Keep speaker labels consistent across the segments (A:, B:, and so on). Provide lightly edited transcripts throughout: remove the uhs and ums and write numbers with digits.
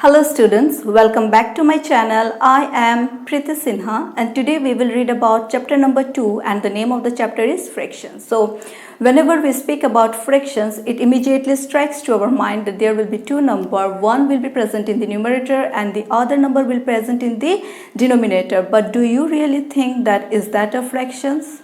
A: Hello students, welcome back to my channel. I am Preeti Sinha and today we will read about chapter number 2 and the name of the chapter is frictions. So whenever we speak about frictions, it immediately strikes to our mind that there will be two numbers. One will be present in the numerator and the other number will be present in the denominator. But do you really think that is that a fractions?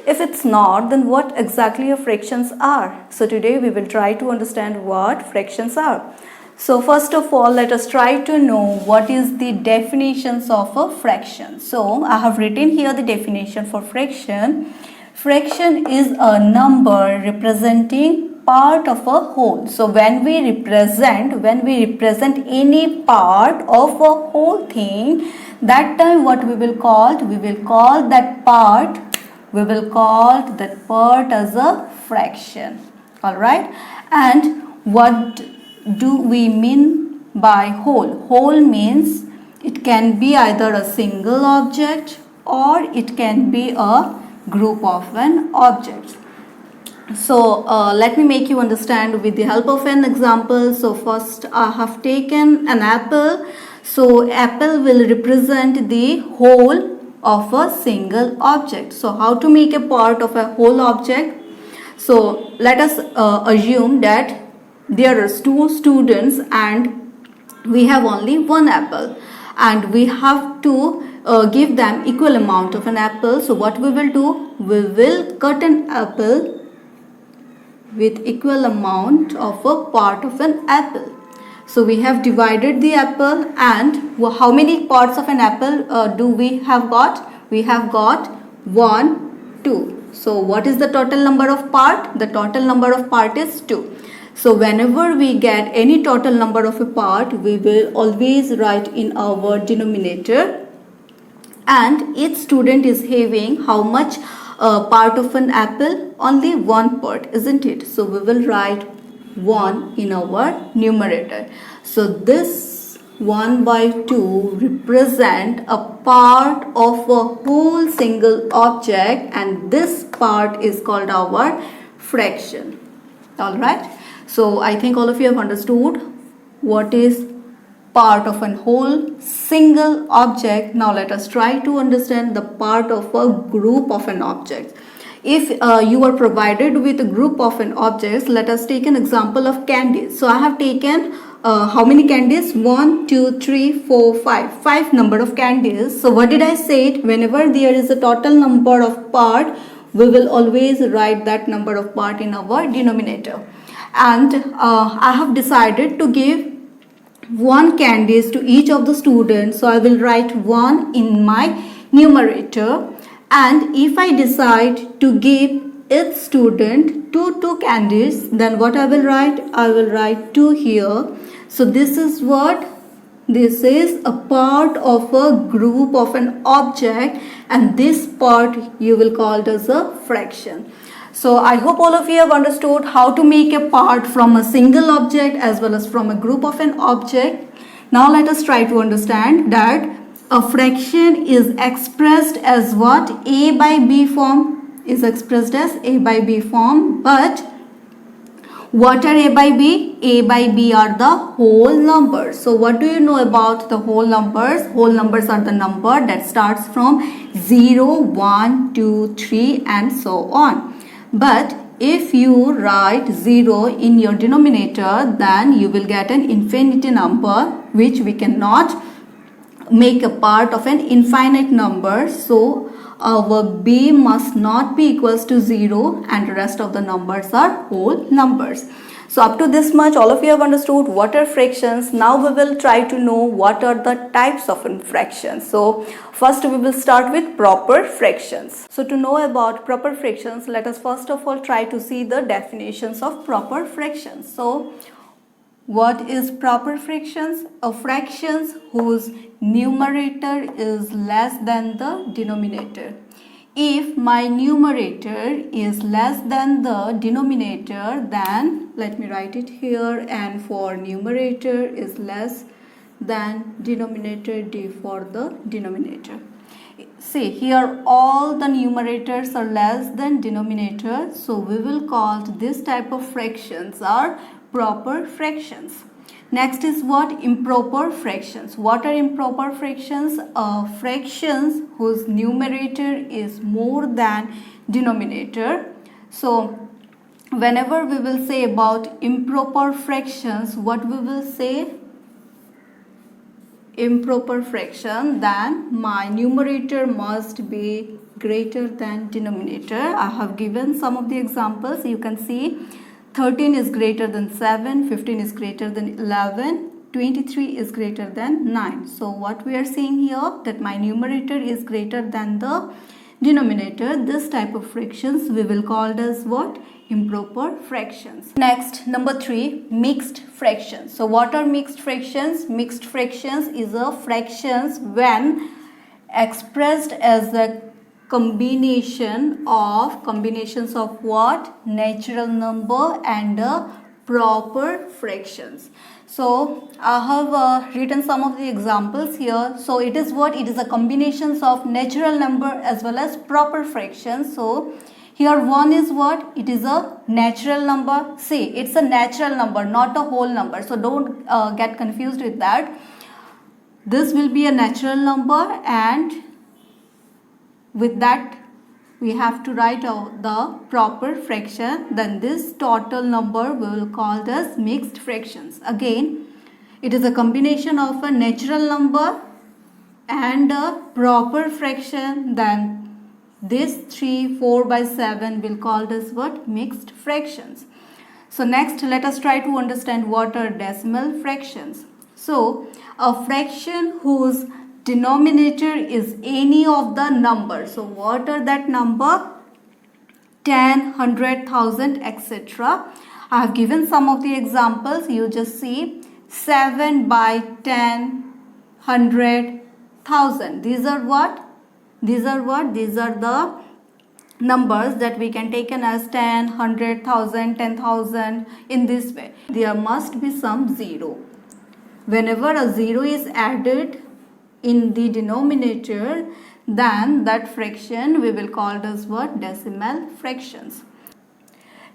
A: If it's not, then what exactly a fractions are? So today we will try to understand what fractions are. So first of all, let us try to know what is the definitions of a fraction. So I have written here the definition for fraction. Fraction is a number representing part of a whole. So when we represent any part of a whole thing, that time what we will call that part as a fraction. All right. And what do we mean by whole? Whole means it can be either a single object or it can be a group of an object. So let me make you understand with the help of an example. So first I have taken an apple. So apple will represent the whole of a single object. So how to make a part of a whole object? So let us assume that there are two students and we have only one apple and we have to give them equal amount of an apple. So what we will do? We will cut an apple with equal amount of a part of an apple. So we have divided the apple and how many parts of an apple do we have got? We have got 1, 2. So what is the total number of part? The total number of part is 2. So whenever we get any total number of a part, we will always write in our denominator. And each student is having how much part of an apple? Only one part, isn't it? So we will write 1 in our numerator. So this 1 by 2 represent a part of a whole single object and this part is called our fraction. Alright. So I think all of you have understood what is part of an whole single object. Now let us try to understand the part of a group of an object. If you are provided with a group of an object, let us take an example of candies. So I have taken how many candies? 1, 2, 3, 4, 5. 5 number of candies. So what did I say? Whenever there is a total number of part, we will always write that number of part in our denominator. And I have decided to give 1 candies to each of the students. So I will write 1 in my numerator. And if I decide to give each student 2 candies, then what I will write? I will write 2 here. So this is what? This is a part of a group of an object and this part you will call it as a fraction. So I hope all of you have understood how to make a part from a single object as well as from a group of an object. Now let us try to understand that a fraction is expressed as what? A by B form is expressed as A by B form. But what are A by B? A by B are the whole numbers. So what do you know about the whole numbers? Whole numbers are the number that starts from 0, 1, 2, 3 and so on. But if you write 0 in your denominator, then you will get an infinity number which we cannot make a part of an infinite number. So our B must not be equals to 0 and the rest of the numbers are whole numbers. So up to this much all of you have understood what are fractions. Now we will try to know what are the types of fractions. So first we will start with proper fractions. So to know about proper fractions, let us first of all try to see the definitions of proper fractions. So what is proper fractions? A fractions whose numerator is less than the denominator. If my numerator is less than the denominator, then let me write it here, and for numerator is less than denominator, D for the denominator. See here all the numerators are less than denominator, so we will call this type of fractions are proper fractions. Next is what? Improper fractions. What are improper fractions? Fractions whose numerator is more than denominator. So whenever we will say about improper fractions, what we will say? Improper fraction, then my numerator must be greater than denominator. I have given some of the examples. You can see 13 is greater than 7, 15 is greater than 11, 23 is greater than 9. So what we are seeing here, that my numerator is greater than the denominator. This type of fractions we will call as what? Improper fractions. Next, number 3, mixed fractions. So what are mixed fractions? Mixed fractions is a fractions when expressed as a combinations of what? Natural number and proper fractions. So I have written some of the examples here. So it is what? It is a combinations of natural number as well as proper fractions. So here 1 is what? It is a natural number. See, it's a natural number, not a whole number. So don't get confused with that. This will be a natural number, and with that we have to write out the proper fraction. Then this total number we will call as mixed fractions. Again, it is a combination of a natural number and a proper fraction. Then this 3, 4 by 7 will call as what? Mixed fractions. So next, let us try to understand what are decimal fractions. So a fraction whose denominator is any of the numbers. So what are that number? 10, 100, 1000, etc. I have given some of the examples. You just see 7 by 10, 100, 1000. These are what? These are what? These are the numbers that we can take as 10, 100, 1000, 10,000 in this way. There must be some zero. Whenever a zero is added in the denominator, then that fraction we will call as what? Decimal fractions.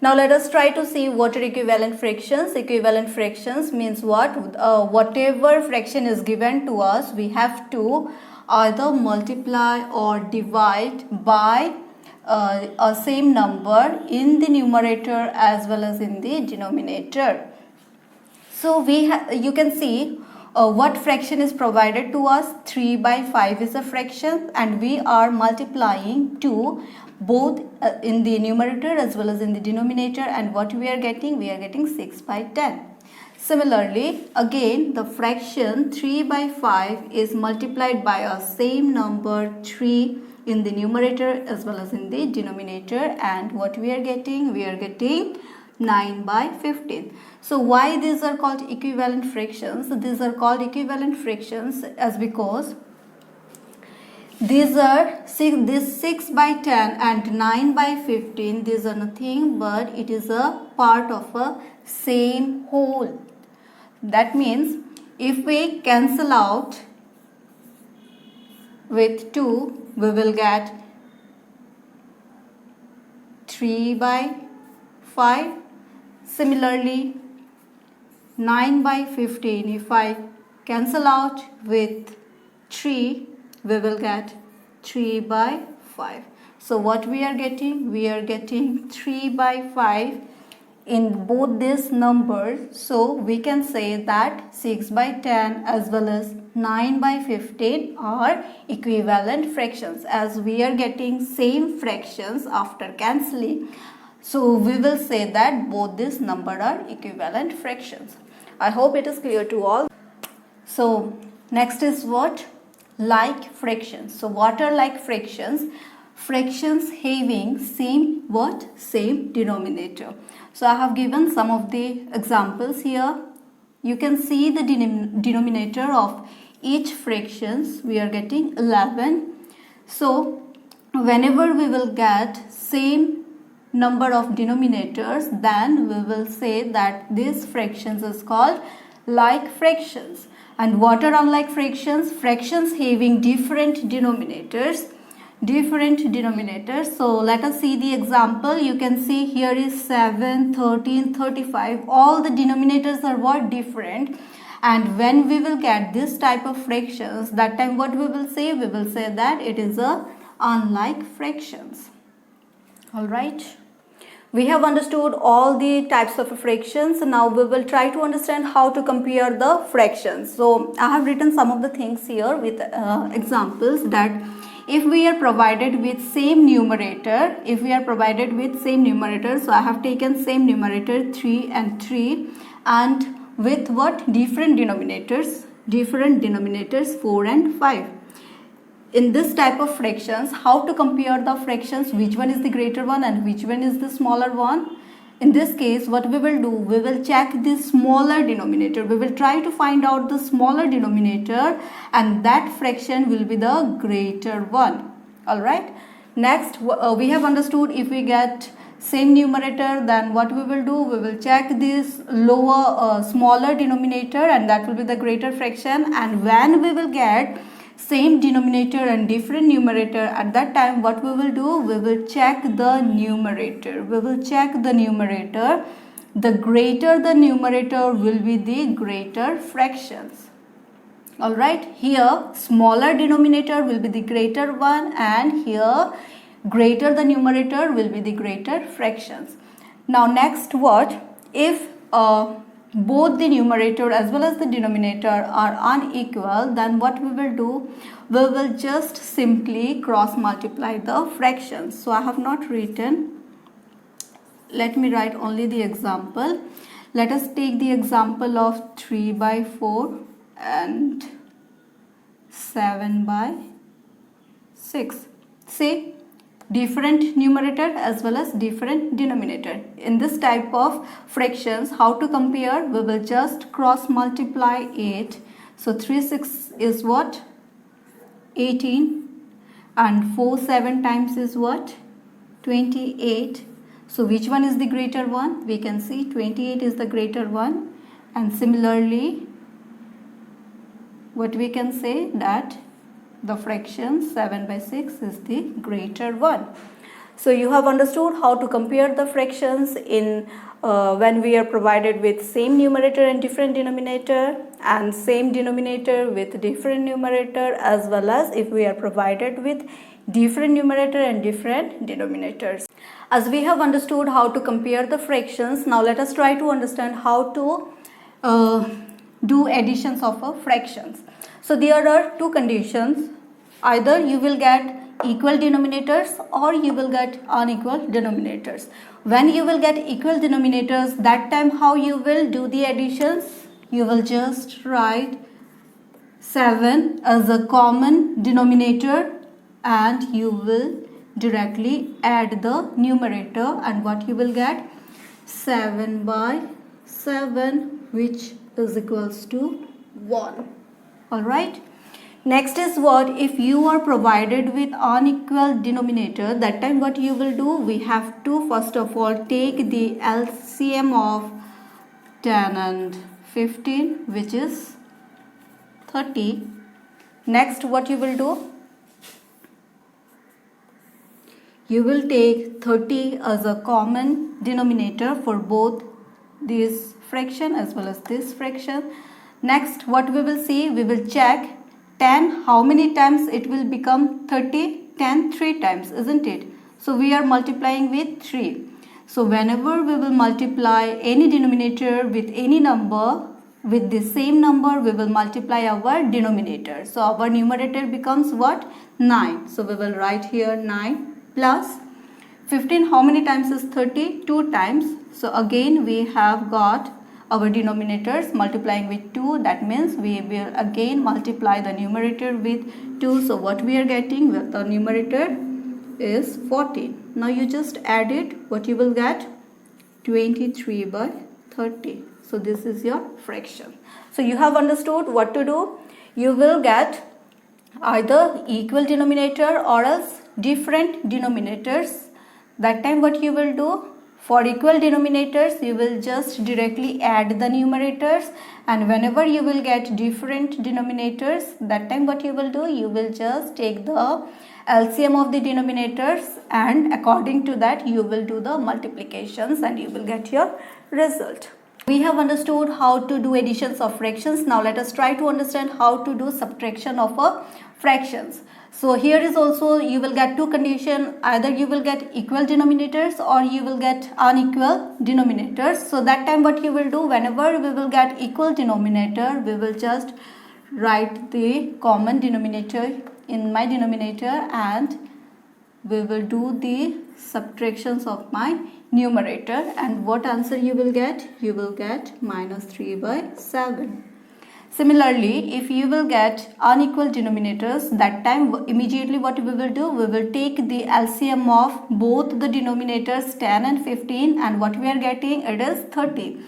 A: Now let us try to see what are equivalent fractions. Equivalent fractions means what? Whatever fraction is given to us, we have to either multiply or divide by a same number in the numerator as well as in the denominator. So you can see what fraction is provided to us. 3 by 5 is a fraction, and we are multiplying to both in the numerator as well as in the denominator, and what we are getting? We are getting 6 by 10. Similarly, again the fraction 3 by 5 is multiplied by a same number 3 in the numerator as well as in the denominator, and what we are getting? We are getting 9 by 15. So why these are called equivalent fractions? These are called equivalent fractions as because these are this 6 by 10 and 9 by 15. These are nothing but it is a part of a same whole. That means if we cancel out with 2, we will get 3 by 5. Similarly, 9 by 15, if I cancel out with 3, we will get 3 by 5. So what we are getting? We are getting 3 by 5 in both these numbers. So we can say that 6 by 10 as well as 9 by 15 are equivalent fractions, as we are getting same fractions after cancelling. So we will say that both these numbers are equivalent fractions. I hope it is clear to all. So next is what? Like fractions. So what are like fractions? Fractions having same what? Same denominator. So I have given some of the examples here. You can see the denominator of each fractions. We are getting 11. So whenever we will get same number of denominators, then we will say that these fractions is called like fractions. And what are unlike fractions? Fractions having different denominators. different denominators. So let us see the example. You can see here is 7, 13, 35. All the denominators are what? Different. And when we will get this type of fractions, that time what we will say? We will say that it is a unlike fractions. Alright. We have understood all the types of fractions. Now we will try to understand how to compare the fractions. So I have written some of the things here with examples, that if we are provided with same numerator, so I have taken same numerator 3 and 3, and with what? Different denominators 4 and 5. In this type of fractions, how to compare the fractions, which one is the greater one and which one is the smaller one? In this case, what we will do, we will check the smaller denominator. We will try to find out the smaller denominator, and that fraction will be the greater one. Alright. Next, we have understood if we get same numerator, then what we will do, we will check this smaller denominator, and that will be the greater fraction. And when we will get same denominator and different numerator, at that time what we will do, we will check the numerator. The greater the numerator will be the greater fractions. Alright, here smaller denominator will be the greater one, and here greater the numerator will be the greater fractions. Now next, what if both the numerator as well as the denominator are unequal, then what we will do, we will just simply cross multiply the fractions. So I have not written, let me write only the example. Let us take the example of 3 by 4 and 7 by 6. See, different numerator as well as different denominator. In this type of fractions, how to compare? We will just cross multiply it. So 3 6 is what? 18, and 4 7 times is what? 28. So which one is the greater one? We can see 28 is the greater one. And similarly, what we can say, that the fraction 7 by 6 is the greater one. So you have understood how to compare the fractions in when we are provided with same numerator and different denominator, and same denominator with different numerator, as well as if we are provided with different numerator and different denominators. As we have understood how to compare the fractions, now let us try to understand how to do additions of fractions. So there are two conditions. Either you will get equal denominators or you will get unequal denominators. When you will get equal denominators, that time how you will do the additions? You will just write 7 as a common denominator, and you will directly add the numerator, and what you will get? 7 by 7, which is equals to 1. Alright. Next is what? If you are provided with unequal denominator, that time what you will do? We have to first of all take the LCM of 10 and 15, which is 30. Next, what you will do? You will take 30 as a common denominator for both this fraction as well as this fraction. Next, what we will see? We will check 10, how many times it will become 30? 10 3 times, isn't it? So we are multiplying with 3. So whenever we will multiply any denominator with any number, with the same number, we will multiply our denominator. So our numerator becomes what? 9. So we will write here 9 plus 15. How many times is 30? 2 times. So again we have got our denominators multiplying with 2. That means we will again multiply the numerator with 2. So what we are getting? Well, the numerator is 14. Now you just add it. What you will get? 23 by 30. So this is your fraction. So you have understood what to do. You will get either equal denominator or else different denominators. That time what you will do? For equal denominators, you will just directly add the numerators, and whenever you will get different denominators, that time what you will do, you will just take the LCM of the denominators, and according to that you will do the multiplications and you will get your result. We have understood how to do additions of fractions. Now let us try to understand how to do subtraction of a fractions. So here is also you will get two conditions, either you will get equal denominators or you will get unequal denominators. So that time what you will do, whenever we will get equal denominator, we will just write the common denominator in my denominator and we will do the subtractions of my numerator, and what answer you will get? You will get minus 3 by 7. Similarly, if you will get unequal denominators, that time immediately what we will do, we will take the LCM of both the denominators 10 and 15, and what we are getting, it is 30.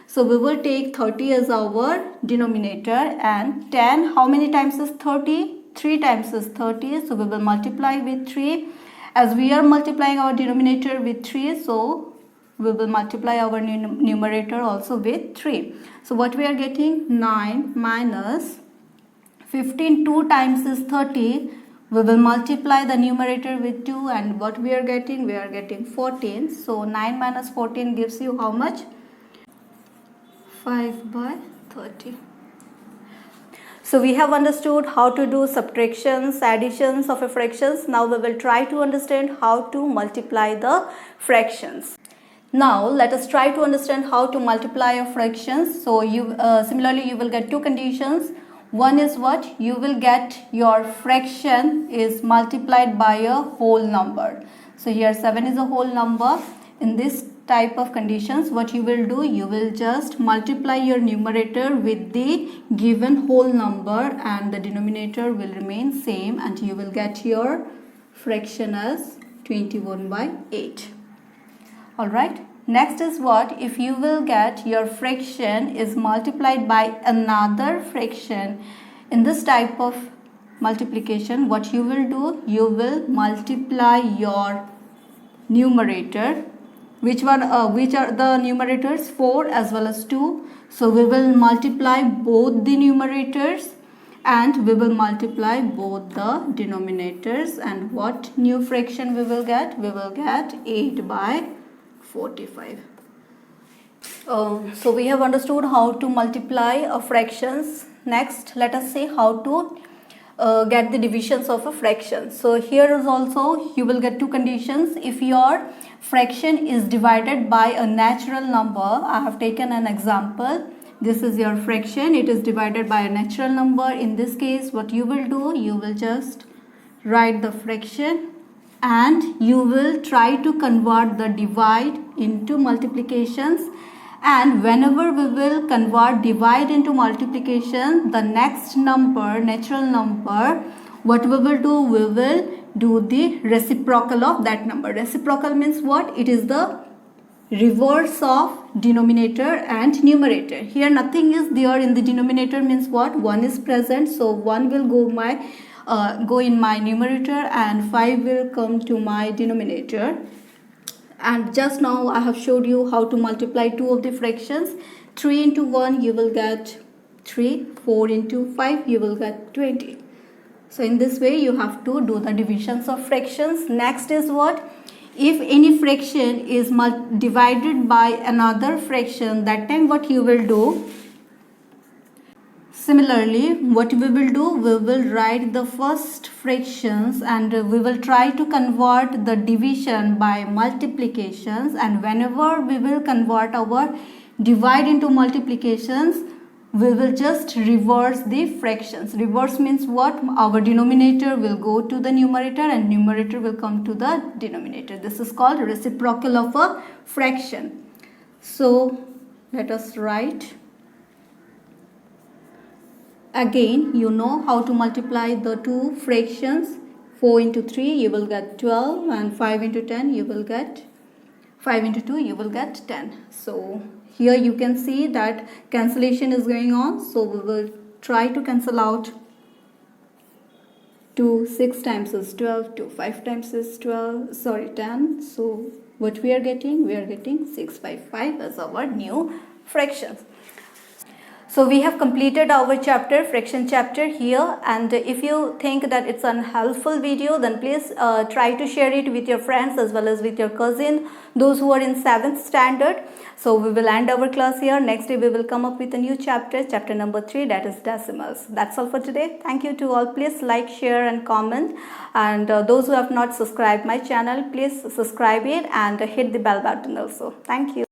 A: So we will take 30 as our denominator, and 10, how many times is 30? 3 times is 30, so we will multiply with 3. As we are multiplying our denominator with 3, so we will multiply our numerator also with 3. So what we are getting, 9 minus 15, 2 times is 30. We will multiply the numerator with 2, and what we are getting, we are getting 14. So 9 minus 14 gives you how much? 5 by 30. So we have understood how to do subtractions, additions of a fractions. Now we will try to understand how to multiply the fractions. Now let us try to understand how to multiply a fractions. So you similarly you will get two conditions. One is what? You will get your fraction is multiplied by a whole number. So here 7 is a whole number. In this type of conditions, what you will do, you will just multiply your numerator with the given whole number and the denominator will remain same, and you will get your fraction as 21 by 8. Alright, next is what? If you will get your fraction is multiplied by another fraction, in this type of multiplication, what you will do, you will multiply your numerator. Which are the numerators? 4 as well as 2. So we will multiply both the numerators and we will multiply both the denominators, and what new fraction we will get? We will get 8 by 45. So we have understood how to multiply fractions. Next, let us see how to get the divisions of a fraction. So here is also you will get two conditions. If your fraction is divided by a natural number, I have taken an example. This is your fraction, it is divided by a natural number. In this case, what you will do, you will just write the fraction and you will try to convert the divide into multiplications, and whenever we will convert divide into multiplication, the next number, natural number, what we will do, we will do the reciprocal of that number. Reciprocal means what? It is the reverse of denominator and numerator. Here nothing is there in the denominator means what? 1 is present, so 1 will go in my numerator and 5 will come to my denominator. And just now I have showed you how to multiply two of the fractions. 3 into 1 you will get 3, 4 into 5 you will get 20. So in this way you have to do the divisions of fractions. Next is what? If any fraction is divided by another fraction, that time what you will do? Similarly, what we will do, we will write the first fractions and we will try to convert the division by multiplications, and whenever we will convert our divide into multiplications, we will just reverse the fractions. Reverse means what? Our denominator will go to the numerator and numerator will come to the denominator. This is called reciprocal of a fraction. So let us write. Again, you know how to multiply the two fractions. 4 into 3 you will get 12, and 5 into 10 you will get 5 into 2 you will get 10. So here you can see that cancellation is going on. So we will try to cancel out. 2 6 times is 12, 2 5 times is 10. So what we are getting? We are getting 6 by 5 as our new fractions. So we have completed our chapter, fraction chapter here, and if you think that it's a helpful video, then please try to share it with your friends as well as with your cousin, those who are in 7th standard. So we will end our class here. Next day we will come up with a new chapter, chapter number 3, that is decimals. That's all for today. Thank you to all. Please like, share and comment, and those who have not subscribed my channel, please subscribe it and hit the bell button also. Thank you.